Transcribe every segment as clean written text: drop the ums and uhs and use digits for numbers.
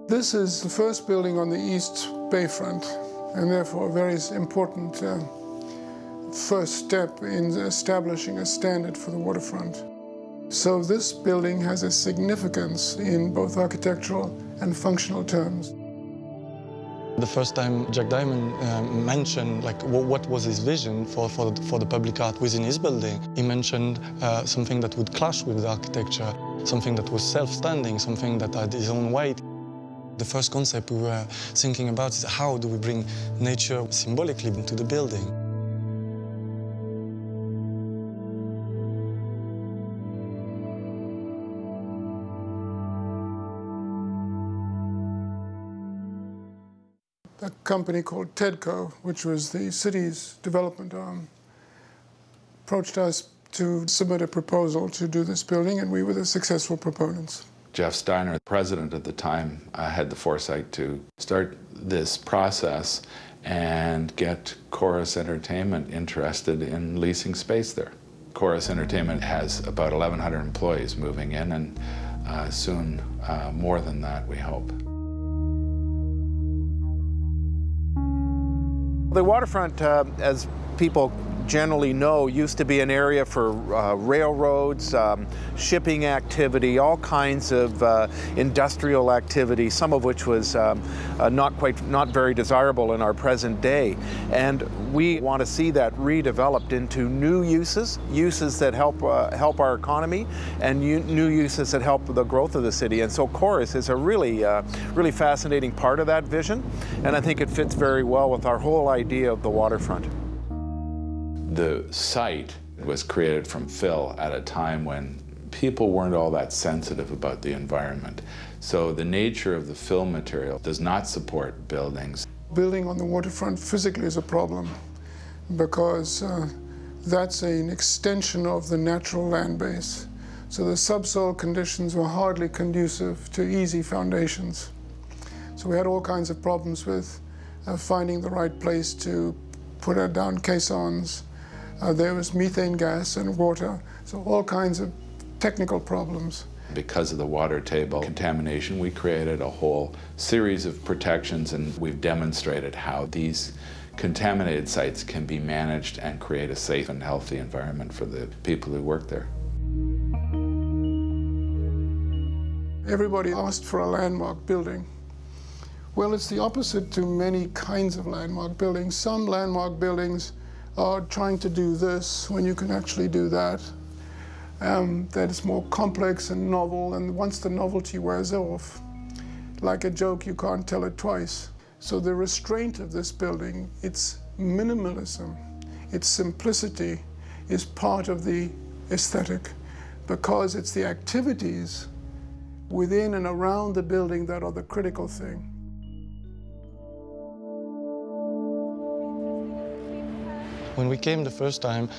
This is the first building on the east bayfront, and therefore a very important first step in establishing a standard for the waterfront. So this building has a significance in both architectural and functional terms. The first time Jack Diamond mentioned what was his vision for the public art within his building, he mentioned something that would clash with the architecture, something that was self-standing, something that had its own weight. The first concept we were thinking about is how do we bring nature symbolically into the building. A company called TEDCO, which was the city's development arm, approached us to submit a proposal to do this building, and we were the successful proponents. Jeff Steiner, president at the time, had the foresight to start this process and get Corus Entertainment interested in leasing space there. Corus Entertainment has about 1,100 employees moving in, and soon more than that, we hope. The waterfront, as people generally know, used to be an area for railroads, shipping activity, all kinds of industrial activity, some of which was not very desirable in our present day. And we want to see that redeveloped into new uses that help our economy, and new uses that help the growth of the city. And so Corus is a really fascinating part of that vision, and I think it fits very well with our whole idea of the waterfront. The site was created from fill at a time when people weren't all that sensitive about the environment. So the nature of the fill material does not support buildings. Building on the waterfront physically is a problem because that's an extension of the natural land base. So the subsoil conditions were hardly conducive to easy foundations. So we had all kinds of problems with finding the right place to put down caissons. There was methane gas and water, so all kinds of technical problems. Because of the water table contamination, we created a whole series of protections, and we've demonstrated how these contaminated sites can be managed and create a safe and healthy environment for the people who work there. Everybody asked for a landmark building. Well, it's the opposite to many kinds of landmark buildings. Some landmark buildings are trying to do this when you can actually do that. That is more complex and novel, and once the novelty wears off, like a joke, you can't tell it twice. So the restraint of this building, its minimalism, its simplicity, is part of the aesthetic, because it's the activities within and around the building that are the critical thing. When we came the first time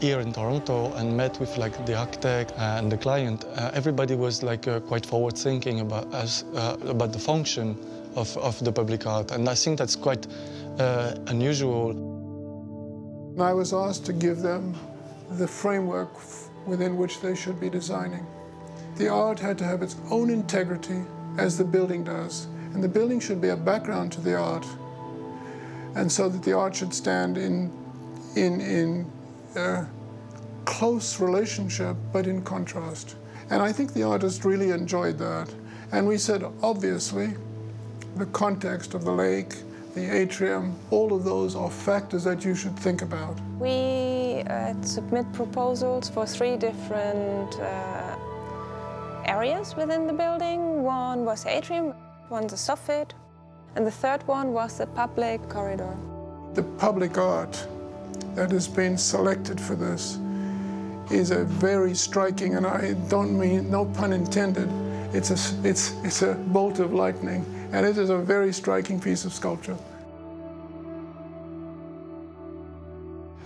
here in Toronto and met with the architect and the client, everybody was quite forward-thinking about the function of the public art, and I think that's quite unusual. I was asked to give them the framework within which they should be designing. The art had to have its own integrity, as the building does, and the building should be a background to the art. And so that the art should stand in close relationship, but in contrast. And I think the artist really enjoyed that. And we said, obviously, the context of the lake, the atrium, all of those are factors that you should think about. We submit proposals for 3 different areas within the building. One was the atrium, one the soffit, and the third one was the public corridor. The public art that has been selected for this is a very striking, and I don't mean, no pun intended, it's a bolt of lightning, and it is a very striking piece of sculpture.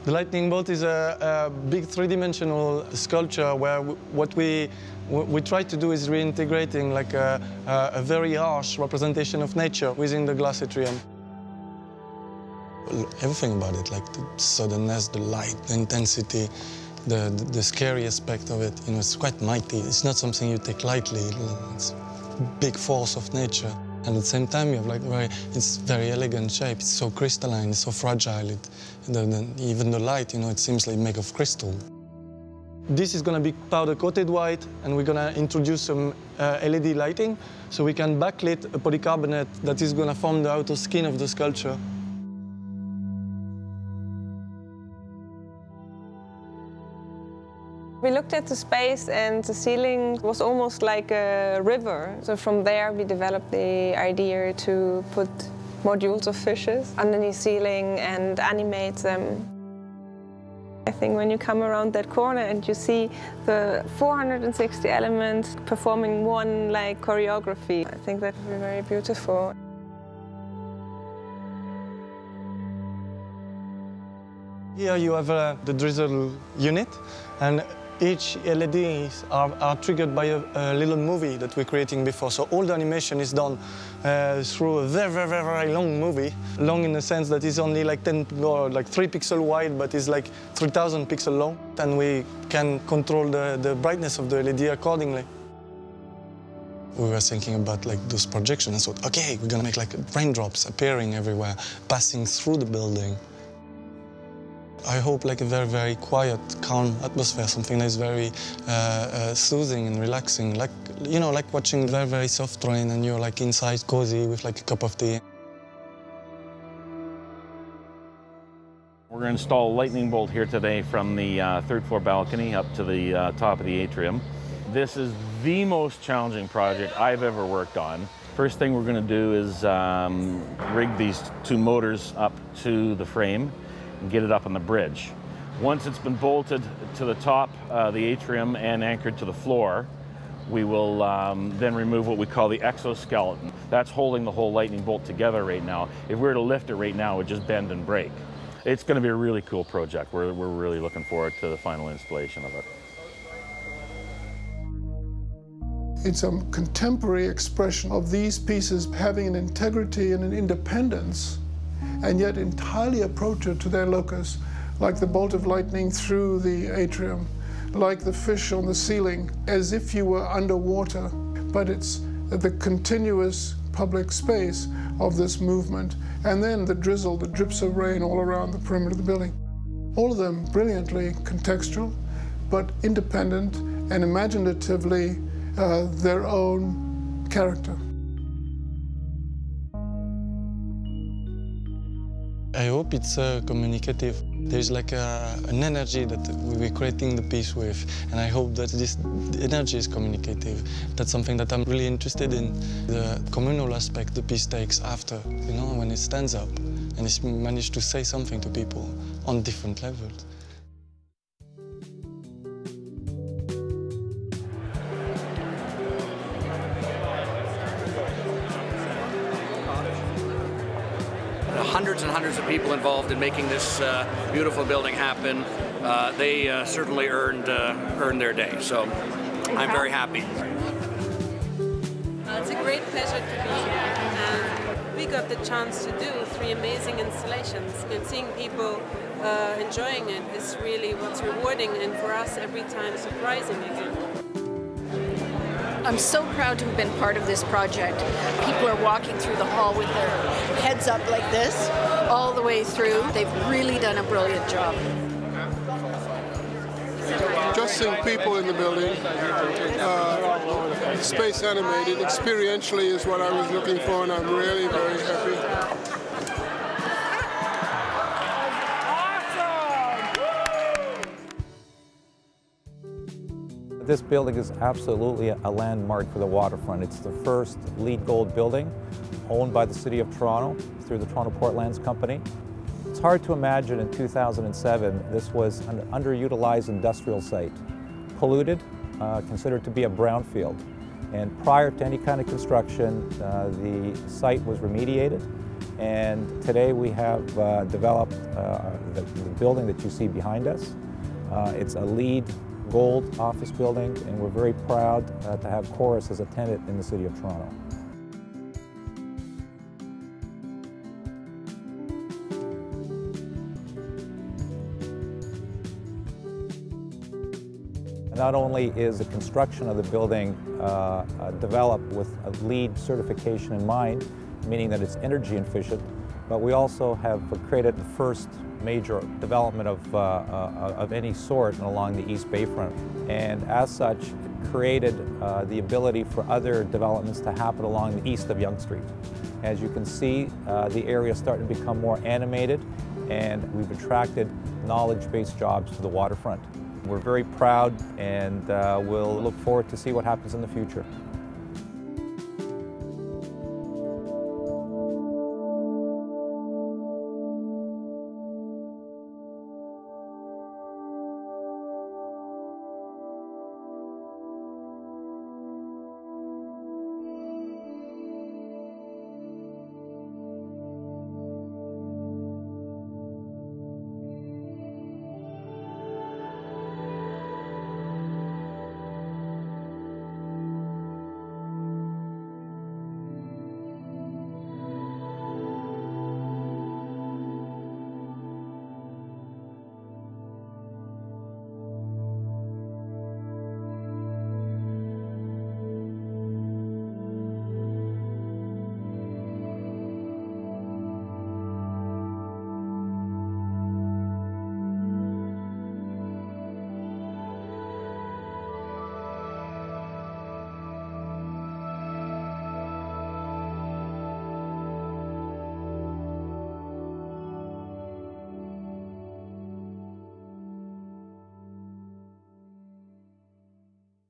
The lightning bolt is a big three-dimensional sculpture where what we try to do is reintegrating a very harsh representation of nature within the glass atrium. Everything about it, like the suddenness, the light, the intensity, the scary aspect of it, it's quite mighty. It's not something you take lightly. It's big force of nature. And at the same time, you have like it's very elegant shape. It's so crystalline, it's so fragile. Even the light, you know, it seems like made of crystal. This is going to be powder coated white, and we're going to introduce some LED lighting, so we can backlit a polycarbonate that is going to form the outer skin of the sculpture. We looked at the space, and the ceiling was almost like a river. So from there we developed the idea to put modules of fishes underneath the ceiling and animate them. I think when you come around that corner and you see the 460 elements performing one like choreography, I think that would be very beautiful. Here you have the drizzle unit, and each LEDs are triggered by a little movie that we're creating before. So all the animation is done through a very long movie. Long in the sense that it's only like 3 pixels wide, but it's like 3,000 pixels long. And we can control the brightness of the LED accordingly. We were thinking about like those projections and thought, okay, we're gonna make like raindrops appearing everywhere, passing through the building. I hope like a very quiet, calm atmosphere, something that is very soothing and relaxing, like, you know, like watching very soft rain and you're like inside cozy with like a cup of tea. We're going to install a lightning bolt here today from the 3rd floor balcony up to the top of the atrium. This is the most challenging project I've ever worked on. First thing we're going to do is rig these 2 motors up to the frame and get it up on the bridge. Once it's been bolted to the top of the atrium and anchored to the floor, we will then remove what we call the exoskeleton. That's holding the whole lightning bolt together right now. If we were to lift it right now, it would just bend and break. It's going to be a really cool project. We're really looking forward to the final installation of it. It's a contemporary expression of these pieces having an integrity and an independence, and yet entirely appropriate to their locus, like the bolt of lightning through the atrium, like the fish on the ceiling, as if you were underwater. But it's the continuous public space of this movement, and then the drizzle, the drips of rain all around the perimeter of the building. All of them brilliantly contextual, but independent and imaginatively their own character. I hope it's communicative. There's like an energy that we're creating the piece with, and I hope that this energy is communicative. That's something that I'm really interested in. The communal aspect the piece takes after, you know, when it stands up and it's managed to say something to people on different levels. Hundreds and hundreds of people involved in making this beautiful building happen. They certainly earned their day, so I'm very happy. It's a great pleasure to be here, and we got the chance to do 3 amazing installations, and seeing people enjoying it is really what's rewarding, and for us every time surprising again. I'm so proud to have been part of this project. People are walking through the hall with their heads up like this all the way through. They've really done a brilliant job. Just seeing people in the building, space animated, experientially is what I was looking for, and I'm really very happy. This building is absolutely a landmark for the waterfront. It's the first LEED Gold building owned by the City of Toronto through the Toronto Portlands Company. It's hard to imagine in 2007 this was an underutilized industrial site, polluted, considered to be a brownfield. And prior to any kind of construction, the site was remediated, and today we have developed the building that you see behind us. It's a LEED Gold office building, and we're very proud to have Corus as a tenant in the City of Toronto. Not only is the construction of the building developed with a LEED certification in mind, meaning that it's energy efficient, but we also have created the first major development of any sort along the East Bayfront. And as such, it created the ability for other developments to happen along the east of Yonge Street. As you can see, the area is starting to become more animated, and we've attracted knowledge-based jobs to the waterfront. We're very proud, and we'll look forward to see what happens in the future.